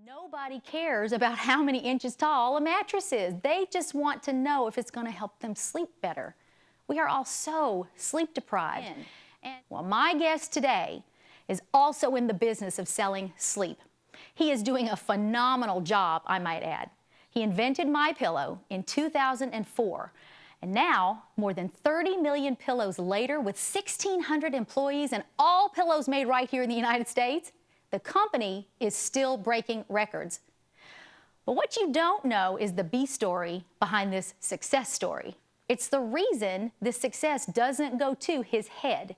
Nobody cares about how many inches tall a mattress is. They just want to know if it's going to help them sleep better. We are all so sleep deprived. Well, my guest today is also in the business of selling sleep. He is doing a phenomenal job, I might add. He invented MyPillow in 2004. And now, more than 30 million pillows later, with 1,600 employees and all pillows made right here in the United States, the company is still breaking records. But what you don't know is the B story behind this success story. It's the reason this success doesn't go to his head.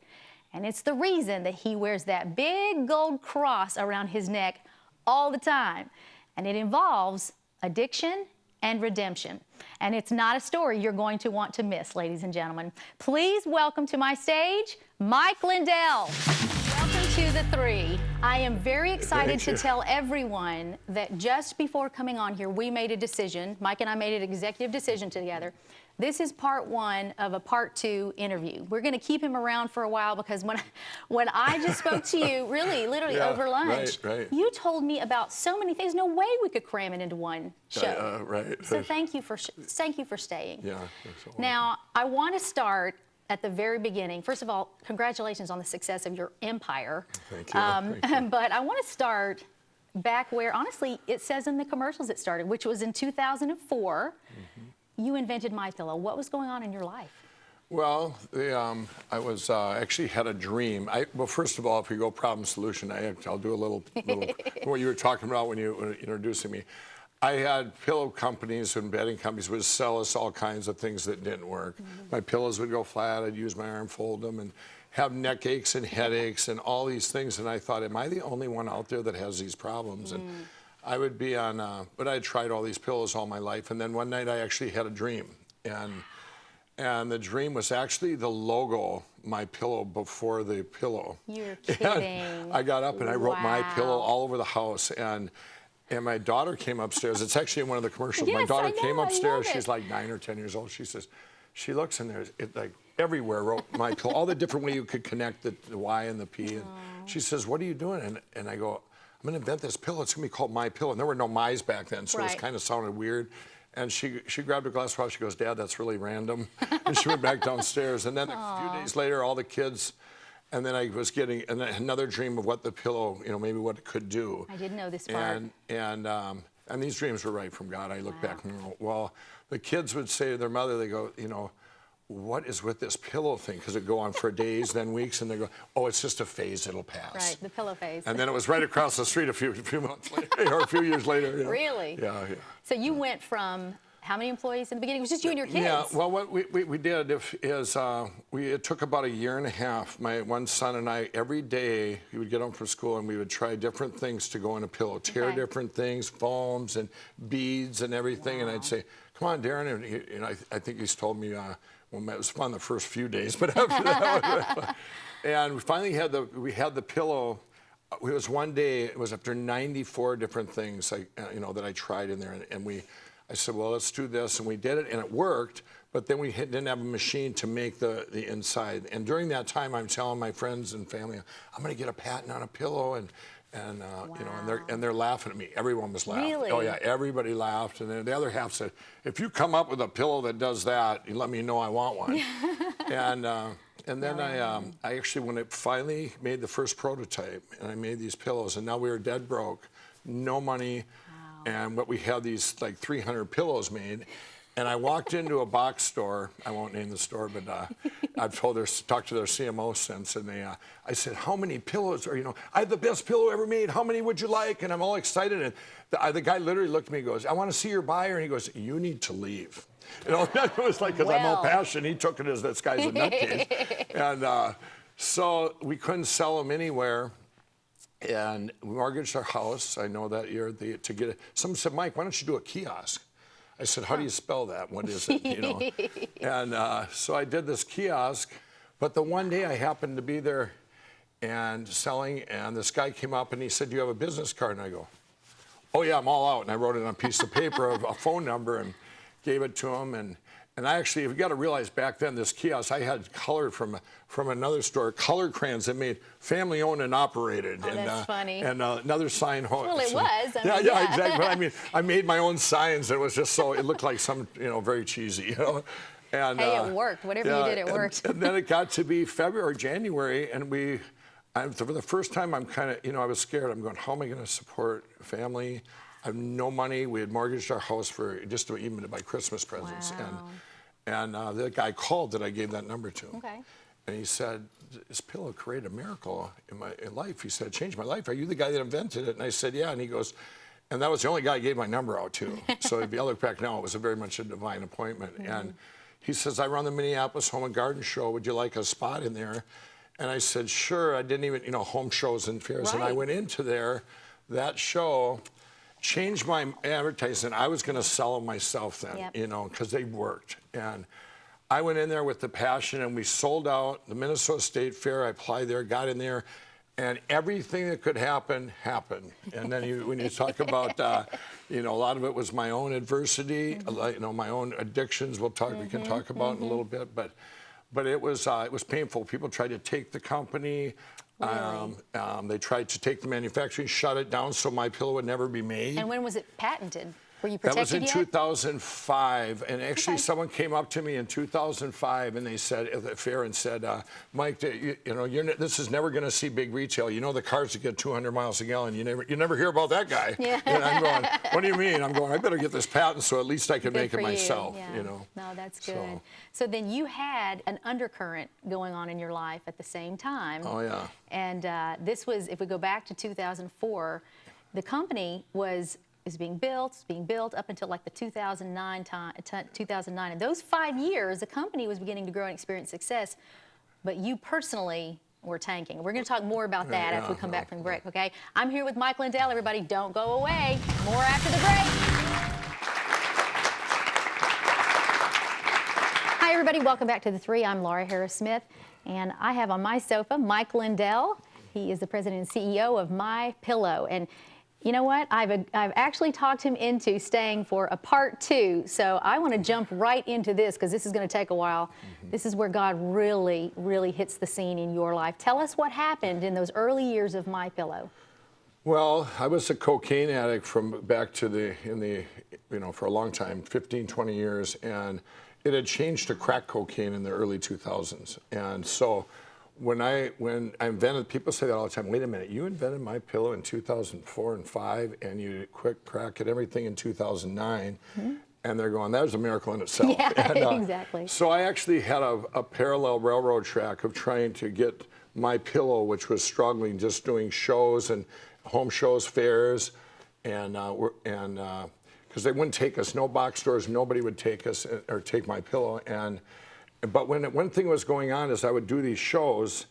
And it's the reason that he wears that big gold cross around his neck all the time. And it involves addiction and redemption. And it's not a story you're going to want to miss, ladies and gentlemen. Please welcome to my stage, Mike Lindells. Welcome to theTHREE. I am very excited to tell everyone that just before coming on here, we made a decision. Mike and I made an executive decision together. This is part one of a part two interview. We're going to keep him around for a while because when I just spoke to you, really, literally over lunch, you told me about so many things. No way we could cram it into one show. So thank you for staying. Yeah. Now, I want to start at the very beginning. First of all, congratulations on the success of your empire. Thank you. Thank you. But I want to start back where, honestly, it says in the commercials it started, which was in 2004. You invented MyPillow. What was going on in your life? Well, I was actually had a dream. Well, first of all, if we go problem solution, I'll do a little what you were talking about when you were introducing me. I had pillow companies and bedding companies would sell us all kinds of things that didn't work. My pillows would go flat. I'd use my arm, fold them, and have neck aches and headaches and all these things. And I thought, am I the only one out there that has these problems? And I would be on, but I had tried all these pillows all my life. And then one night I actually had a dream. And the dream was actually the logo, MyPillow, before the pillow. You're kidding. And I got up and I wrote MyPillow all over the house. And my daughter came upstairs. It's actually in one of the commercials. Yes, my daughter I know, came upstairs. I love She's like 9 or 10 years old. She says, she looks in there, it like everywhere wrote MyPillow, all the different way you could connect the Y and the P. And she says, what are you doing? And I go, I'm going to invent this pillow. It's going to be called MyPillow. And there were no My's back then, so it kind of sounded weird. And she grabbed a glass of water. She goes, Dad, that's really random. And she went back downstairs. And then a few days later, all the kids, and then I was getting another dream of what the pillow, maybe what it could do. I didn't know this part. And these dreams were right from God. I look back and go, well, the kids would say to their mother, they go, what is with this pillow thing? Because it go on for days, then weeks, and they go, oh, it's just a phase, it'll pass. Right, the pillow phase. And then it was right across the street a few months later, or a few years later. Really? Yeah. So you went from how many employees in the beginning? It was just you and your kids? Yeah, well, what we did is it took about a year and a half. My one son and I, every day, he would get home from school and we would try different things to go in a pillow, tear different things, foams and beads and everything. And I'd say, come on, Darren. And I think he's told me, well, it was fun the first few days, but after that, and we finally had the pillow. It was one day. It was after 94 different things, that I tried in there, and I said, well, let's do this, and we did it, and it worked. But then we didn't have a machine to make the inside. And during that time, I'm telling my friends and family, I'm going to get a patent on a pillow, and they're laughing at me. Everyone was laughing. Really? Oh yeah, everybody laughed. And then the other half said, if you come up with a pillow that does that, you let me know I want one. and then I actually, when it finally made the first prototype, and I made these pillows, and now we were dead broke, no money, and we had these like 300 pillows made. And I walked into a box store. I won't name the store, but I've talked to their CMO since, and I said, "How many pillows are I have the best pillow ever made. How many would you like?" And I'm all excited, and the guy literally looked at me and goes, "I want to see your buyer," and he goes, "You need to leave." That was like, because I'm all passion. He took it as this guy's a nutcase, and so we couldn't sell them anywhere. And we mortgaged our house. I know that year to get it. Someone said, "Mike, why don't you do a kiosk?" I said, how do you spell that? What is it? And so I did this kiosk, but the one day I happened to be there and selling, and this guy came up and he said, do you have a business card? And I go, oh yeah, I'm all out. And I wrote it on a piece of paper, a phone number, and gave it to him. And And I actually, you've got to realize back then, this kiosk, I had colored from another store, colored crayons that made family owned and operated. Oh, that's funny. And another sign. Well, it was. I mean, yeah, exactly. But I mean, I made my own signs. It was just so, it looked like some, very cheesy, And, hey, it worked. Whatever you did, it worked. And then it got to be February or January, and for the first time, I'm kind of, I was scared. I'm going, how am I going to support family? I have no money. We had mortgaged our house for just to even to buy Christmas presents. Wow. And the guy called that I gave that number to. Okay. And he said, this pillow created a miracle in my life. He said, it changed my life. Are you the guy that invented it? And I said, yeah. And he goes, and that was the only guy I gave my number out to. So if you look back now, it was very much a divine appointment. Mm-hmm. And he says, I run the Minneapolis Home and Garden Show. Would you like a spot in there? And I said, sure. I didn't even, home shows and fairs. Right. And I went into there. That show changed my advertising. I was going to sell them myself then, yep. Because they worked. And I went in there with the passion, and we sold out the Minnesota State Fair. I applied there, got in there, and everything that could happen, happened. And then when you talk about, a lot of it was my own adversity, mm-hmm. My own addictions. We can talk about in a little bit, but it was painful. People tried to take the company. Really? They tried to take the manufacturing, shut it down so MyPillow would never be made. And when was it patented? Were you protected yet? That was in 2005, and actually okay. someone came up to me in 2005, and they said at the fair and said, Mike, this is never going to see big retail. The cars that get 200 miles a gallon. You never hear about that guy. Yeah. And I'm going, what do you mean? I'm going, I better get this patent so at least I can make it myself. Yeah. No, that's good. So then you had an undercurrent going on in your life at the same time. Oh yeah. And this was, if we go back to 2004, the company is being built up until like the 2009 time. And those 5 years, the company was beginning to grow and experience success, but you personally were tanking. We're going to talk more about that after we come back from the break, okay? I'm here with Mike Lindell. Everybody, don't go away. More after the break. Hi, everybody. Welcome back to theTHREE. I'm Laura Harris-Smith, and I have on my sofa Mike Lindell. He is the president and CEO of MyPillow. And you know what? I've actually talked him into staying for a part 2. So I want to jump right into this because this is going to take a while. Mm-hmm. This is where God really, really hits the scene in your life. Tell us what happened in those early years of MyPillow. Well, I was a cocaine addict from back to for a long time, 15, 20 years, and it had changed to crack cocaine in the early 2000s. And so when I invented, people say that all the time, wait a minute, you invented MyPillow in 2004 and 5, and you quit crack and everything in 2009. Mm-hmm. And they're going, that was a miracle in itself. Yeah, and, exactly. So I actually had a parallel railroad track of trying to get MyPillow, which was struggling, just doing shows and home shows, fairs, and because they wouldn't take us, no box stores, nobody would take us or take MyPillow. But when one thing was going on is I would do these shows,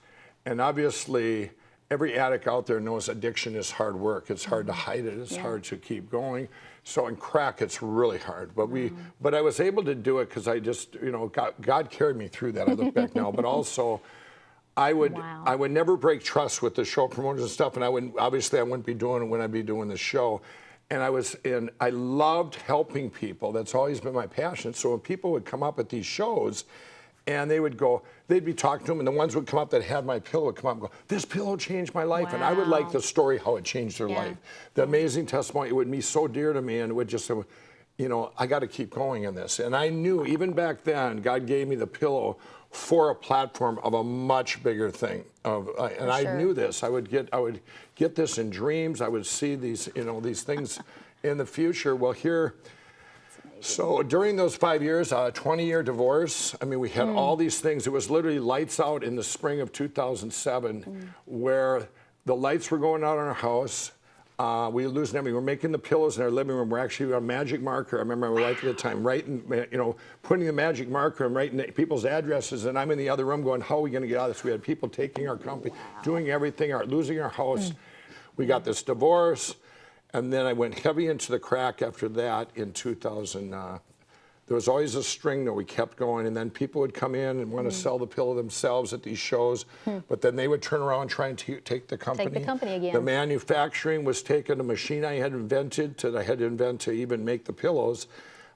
and obviously every addict out there knows addiction is hard work. It's hard to hide it. It's hard to keep going. So in crack, it's really hard. But I was able to do it because I just, God carried me through that. I look back now, but also I would never break trust with the show promoters and stuff, and I wouldn't be doing it when I'd be doing the show. And I loved helping people. That's always been my passion. So when people would come up at these shows, and they'd be talking to them, and the ones would come up that had MyPillow would come up and go, this pillow changed my life. Wow. And I would like the story, how it changed their life. The amazing testimony, it would be so dear to me, and it would just, I got to keep going in this. And I knew, even back then, God gave me the pillow for a platform of a much bigger thing. I knew this. I would get this in dreams. I would see these, these things in the future. Well, here, so during those 5 years, 20-year divorce, we had all these things. It was literally lights out in the spring of 2007 where the lights were going out in our house. We were losing everything. We were making the pillows in our living room. We're actually a magic marker. I remember right at the time, writing, putting the magic marker and writing people's addresses. And I'm in the other room going, how are we going to get out of this? We had people taking our company, doing everything, losing our house. We got this divorce. And then I went heavy into the crack after that in 2000. There was always a string that we kept going, and then people would come in and want to sell the pillow themselves at these shows, but then they would turn around and try and take the company. Take the company again. The manufacturing was taken, a machine I had invented to even make the pillows.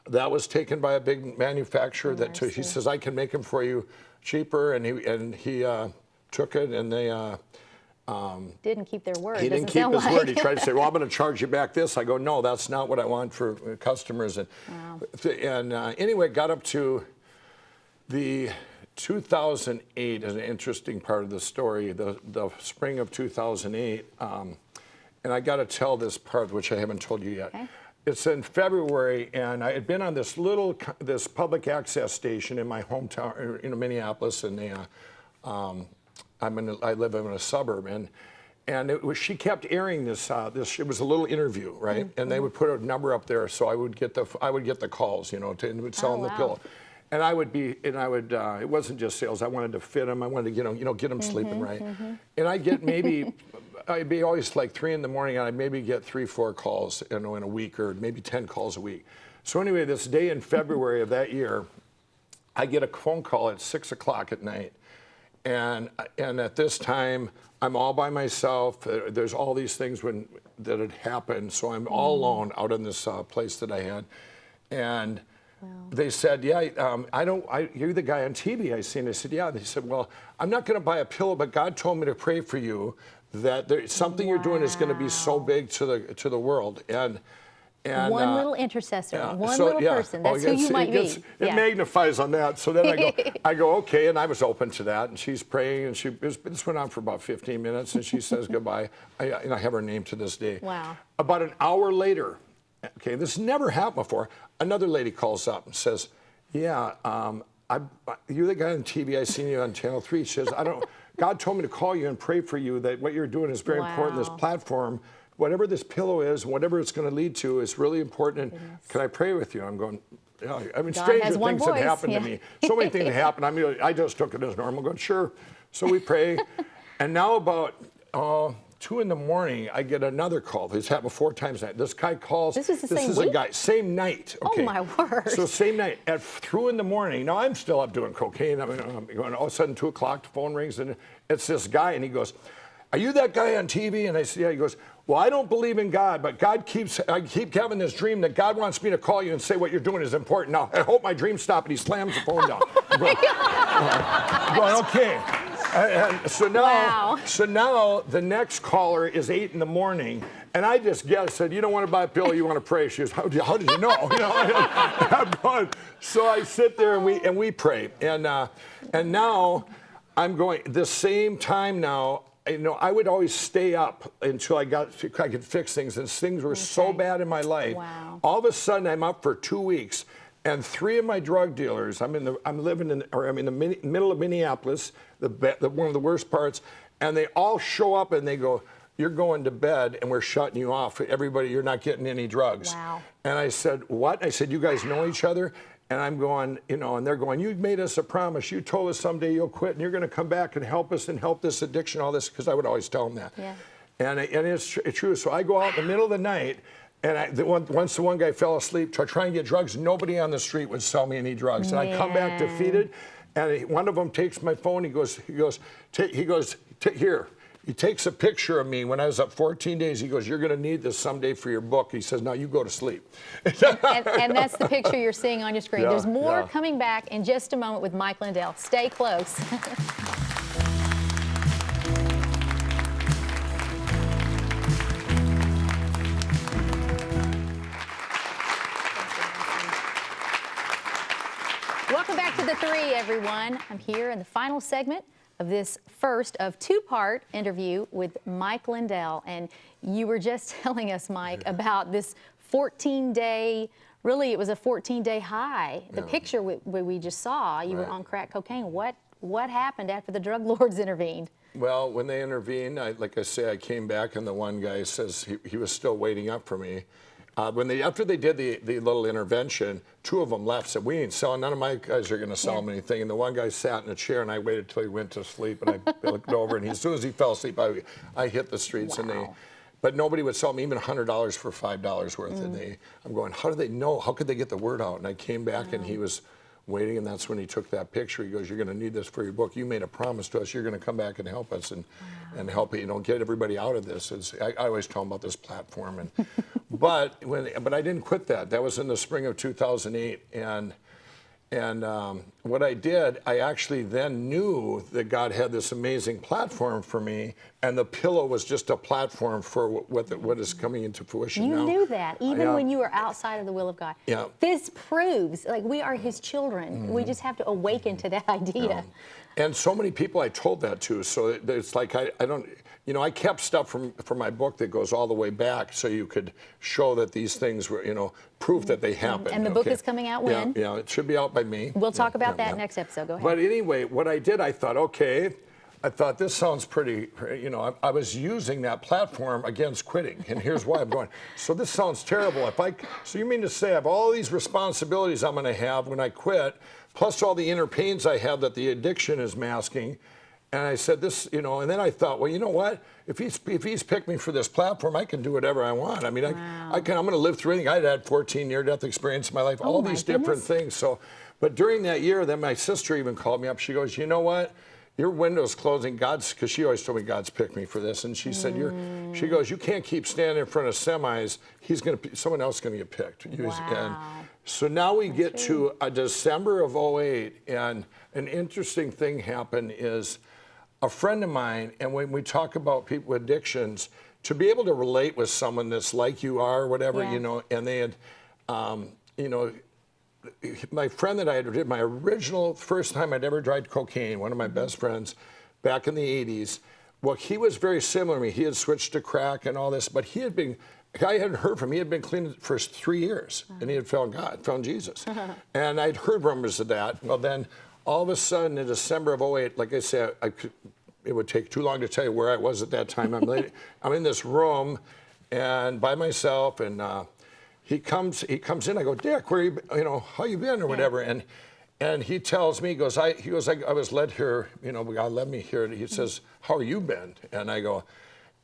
that was taken by a big manufacturer that he says, I can make them for you cheaper, and he took it, and they didn't keep their word. He didn't keep his word. He tried to say, well, I'm going to charge you back this. I go, no, that's not what I want for customers. And anyway, got up to the 2008 is an interesting part of the story, the spring of 2008. And I got to tell this part, which I haven't told you yet. Okay. It's in February, and I had been on this public access station in my hometown, in Minneapolis, and I live in a suburb, and she kept airing this. It was a little interview, right? And they would put a number up there, so I would get the calls, and would sell them the pillow. And it wasn't just sales. I wanted to fit them. I wanted to, get them sleeping right. And I'd get I'd be always like 3 in the morning, and I'd maybe get 3-4 calls, in a week, or maybe 10 calls a week. So anyway, this day in February of that year, I get a phone call at 6 o'clock at night. And at this time, I'm all by myself. There's all these things that had happened, so I'm all alone out in this place that I had. And they said, yeah, you're the guy on TV I seen. I said, yeah. They said, well, I'm not going to buy a pillow, but God told me to pray for you that something you're doing is going to be so big to the world. And one little interceressor, one little person. That's who you might be. It magnifies on that. So then I go, okay, and I was open to that. And she's praying, and this went on for about 15 minutes, and she says goodbye. And I have her name to this day. Wow. About an hour later, okay, this never happened before, another lady calls up and says, yeah, you're the guy on TV, I seen you on Channel 3. She says, God told me to call you and pray for you, that what you're doing is very important, this platform. Whatever this pillow is, whatever it's going to lead to, is really important. And can I pray with you? I'm going, yeah. I mean, stranger things have happened to me. So many things have happened. I mean, I just took it as normal. I'm going, sure. So we pray. And now about 2 in the morning, I get another call. This happened 4 times a night. This guy calls. This is the same week? A guy. Same night. Okay. Oh, my word. So same night. At 2 in the morning, now I'm still up doing cocaine. I mean, I'm going, all of a sudden, 2 o'clock, the phone rings, and it's this guy, and he goes, are you that guy on TV? And I said, yeah. He goes, well, I don't believe in God, but I keep having this dream that God wants me to call you and say what you're doing is important. Now, I hope my dreams stop, and he slams the phone down. I'm going, okay. And so now the next caller is 8 in the morning, and I just guessed, said, you don't want to buy a pillow, you want to pray. She goes, how did you know? I'm going. So I sit there and we pray, and now I'm going the same time now. I would always stay up until I could fix things, and things were so bad in my life. Wow. All of a sudden, I'm up for 2 weeks, and 3 of my drug dealers. I'm in the middle of Minneapolis, one of the worst parts, and they all show up and they go, "You're going to bed, and we're shutting you off. Everybody, you're not getting any drugs." Wow. And I said, "What?" I said, "You guys know each other?" And I'm going, and they're going, you made us a promise. You told us someday you'll quit and you're going to come back and help us and help this addiction, all this, because I would always tell them that. Yeah. And it's true. So I go out in the middle of the night, and once the one guy fell asleep, try and get drugs, nobody on the street would sell me any drugs. And I come back defeated, and one of them takes my phone. He goes, here. He takes a picture of me when I was up 14 days. He goes, you're going to need this someday for your book. He says, now you go to sleep. and that's the picture you're seeing on your screen. Yeah, There's more coming back in just a moment with Mike Lindell. Stay close. Welcome back to The Three, everyone. I'm here in the final segment of this first of 2-part interview with Mike Lindell. And you were just telling us, Mike, about this 14-day, really it was a 14-day high. The picture we just saw, you were on crack cocaine. What happened after the drug lords intervened? Well, when they intervened, like I say, I came back, and the one guy says he was still waiting up for me. After they did the little intervention, 2 of them left, said, we ain't selling, none of my guys are going to sell them anything. And the one guy sat in a chair, and I waited till he went to sleep, and I looked over, and as soon as he fell asleep, I hit the streets. Wow. But nobody would sell me even $100 for $5 worth. And I'm going, how do they know? How could they get the word out? And I came back, and he was waiting, and that's when he took that picture. He goes, "You're going to need this for your book. You made a promise to us. You're going to come back and help us and help get everybody out of this." I always tell him about this platform, and but I didn't quit that. That was in the spring of 2008, and what I did, I actually then knew that God had this amazing platform for me, and the pillow was just a platform for what is coming into fruition now. You knew that, even when you were outside of the will of God. Yeah. This proves, like, we are His children. We just have to awaken to that idea. Yeah. And so many people I told that to, so it's like I don't, I kept stuff from my book that goes all the way back, so you could show that these things were, proof that they happened. And the book is coming out when? Yeah, it should be out by me. We'll talk about that next episode. Go ahead. But anyway, what I did, I thought this sounds pretty, I was using that platform against quitting, and here's why I'm going. So this sounds terrible. So you mean to say I have all these responsibilities I'm going to have when I quit, plus all the inner pains I have that the addiction is masking. And I said this, and then I thought, well, you know what? If he's picked me for this platform, I can do whatever I want. I mean, wow. I'm going to live through anything. I'd had 14 near-death experience in my life, all these different things. So, but during that year, then my sister even called me up. She goes, you know what? Your window's closing. Because she always told me God's picked me for this. And she said, she goes, you can't keep standing in front of semis. Someone else is going to get picked. Wow. And so now we get to December of 2008, and an interesting thing happened is a friend of mine, and when we talk about people with addictions, to be able to relate with someone that's like you are, or whatever, and they had, my friend that I did my original first time I'd ever tried cocaine, one of my best friends, back in the 80s. Well, he was very similar to me. He had switched to crack and all this, but I hadn't heard from him. He had been clean for 3 years, and he had found Jesus. And I'd heard rumors of that. Well, then all of a sudden in December of 2008, like I said, it would take too long to tell you where I was at that time. I'm in this room and by myself, and he comes in. I go, Dick, where how you been or whatever, and he tells me, he goes, I was led here, God led me here. He says, how are you been? And I go,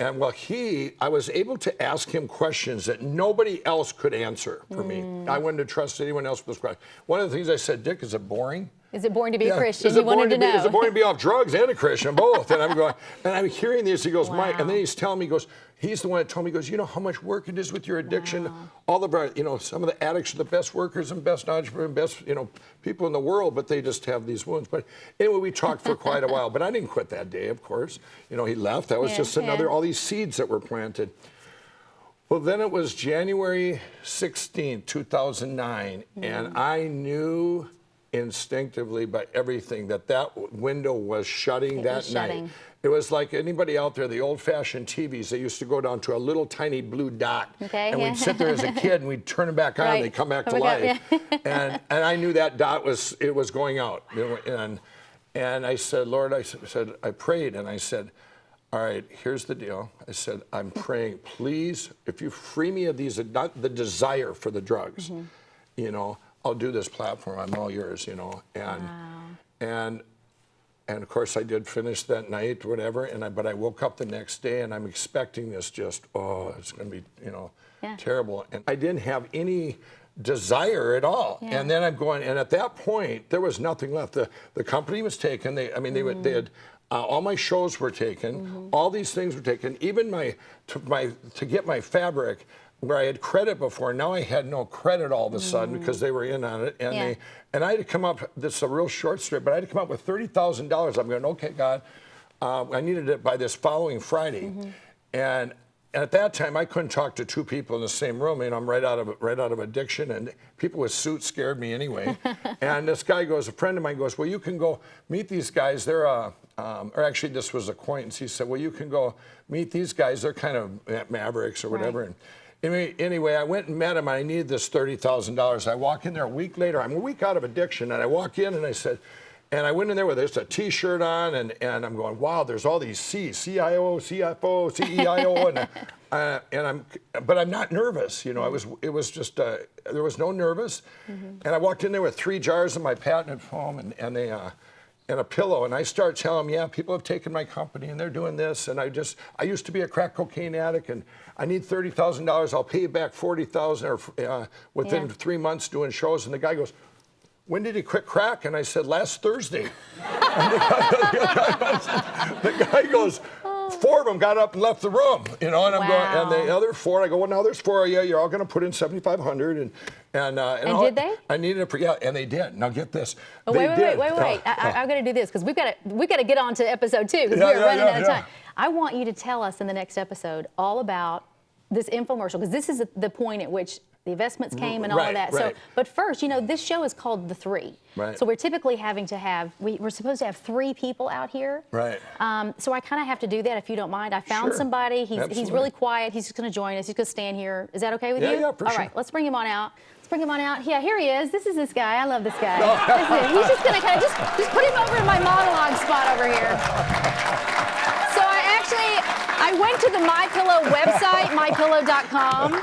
and well, I was able to ask him questions that nobody else could answer for me. I wouldn't have trusted anyone else with this question. One of the things I said, Dick, is it boring? Is it boring to be a Christian? Is You wanted to know. Is it boring to be off drugs and a Christian, both? And I'm going, and I'm hearing this. He goes, wow. Mike, and then he's telling me, he's the one that told me, you know how much work it is with your addiction? Wow. All the, some of the addicts are the best workers and best entrepreneurs, best, people in the world, but they just have these wounds. But anyway, we talked for quite a while, but I didn't quit that day, of course. He left. That was just all these seeds that were planted. Well, then it was January 16, 2009, and I knew instinctively by everything that window was shutting that night. It was like anybody out there, the old-fashioned TVs, they used to go down to a little tiny blue dot. Okay, and we'd sit there as a kid and we'd turn them back on and they'd come back to life. And I knew that dot was going out. And I said, Lord, I prayed and I said, all right, here's the deal. I said, I'm praying, please, if you free me of these, not the desire for the drugs, I'll do this platform. I'm all yours, And of course I did finish that night, whatever. But I woke up the next day and I'm expecting this it's going to be, terrible. And I didn't have any desire at all. Yeah. And then I'm going, and at that point there was nothing left. The company was taken. They had. All my shows were taken. All these things were taken. Even to get my fabric, where I had credit before, now I had no credit all of a sudden because they were in on it. And I had to come up, this is a real short story, but I had to come up with $30,000. I'm going, okay, God, I needed it by this following Friday. And at that time, I couldn't talk to two people in the same room. I'm right out of addiction, and people with suits scared me anyway. And this guy goes, a friend of mine goes, well, you can go meet these guys. They're, or actually this was acquaintance. He said, well, you can go meet these guys. They're kind of mavericks or whatever. Right. And anyway, I went and met him. I needed this $30,000. I walk in there a week later. I'm a week out of addiction, and I walk in and I said, and I went in there with just a T-shirt on, and I'm going, wow, there's all these C's, CIO, CFO, CEIO, but I'm not nervous. It was just there was no nervous, and I walked in there with 3 jars of my patented foam and a pillow, and I start telling them, yeah, people have taken my company and they're doing this, and I used to be a crack cocaine addict, and I need $30,000. I'll pay you back $40,000 within 3 months doing shows. And the guy goes, when did he quit crack? And I said, last Thursday. And the guy goes, 4 of them got up and left the room, and I'm going, and the other 4, I go, well, now there's 4 of you. You're all going to put in $7,500, and did they? I needed and they did. Now get this. Oh, wait. I'm going to do this because we've got to get on to episode 2 because we're running out of time. I want you to tell us in the next episode all about this infomercial because this is the point at which the investments came and all of that. So, but first, this show is called theTHREE. Right. So we're typically having to have, we're supposed to have 3 people out here. Right. So I kind of have to do that if you don't mind. I found somebody. He's really quiet. He's just going to join us. He's going to stand here. Is that okay with you? Yeah, for sure. All right, let's bring him on out. Yeah, here he is. This is this guy. I love this guy. He's just going to kind of just put him over in my monologue spot over here. So I went to the MyPillow website, mypillow.com,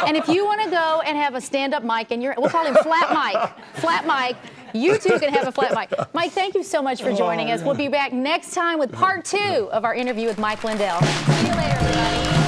and if you want to go and have a stand-up mic, and we'll call him Flat Mike, you too can have a flat mic. Mike, thank you so much for joining us. We'll be back next time with part 2 of our interview with Mike Lindells. See you later, everybody.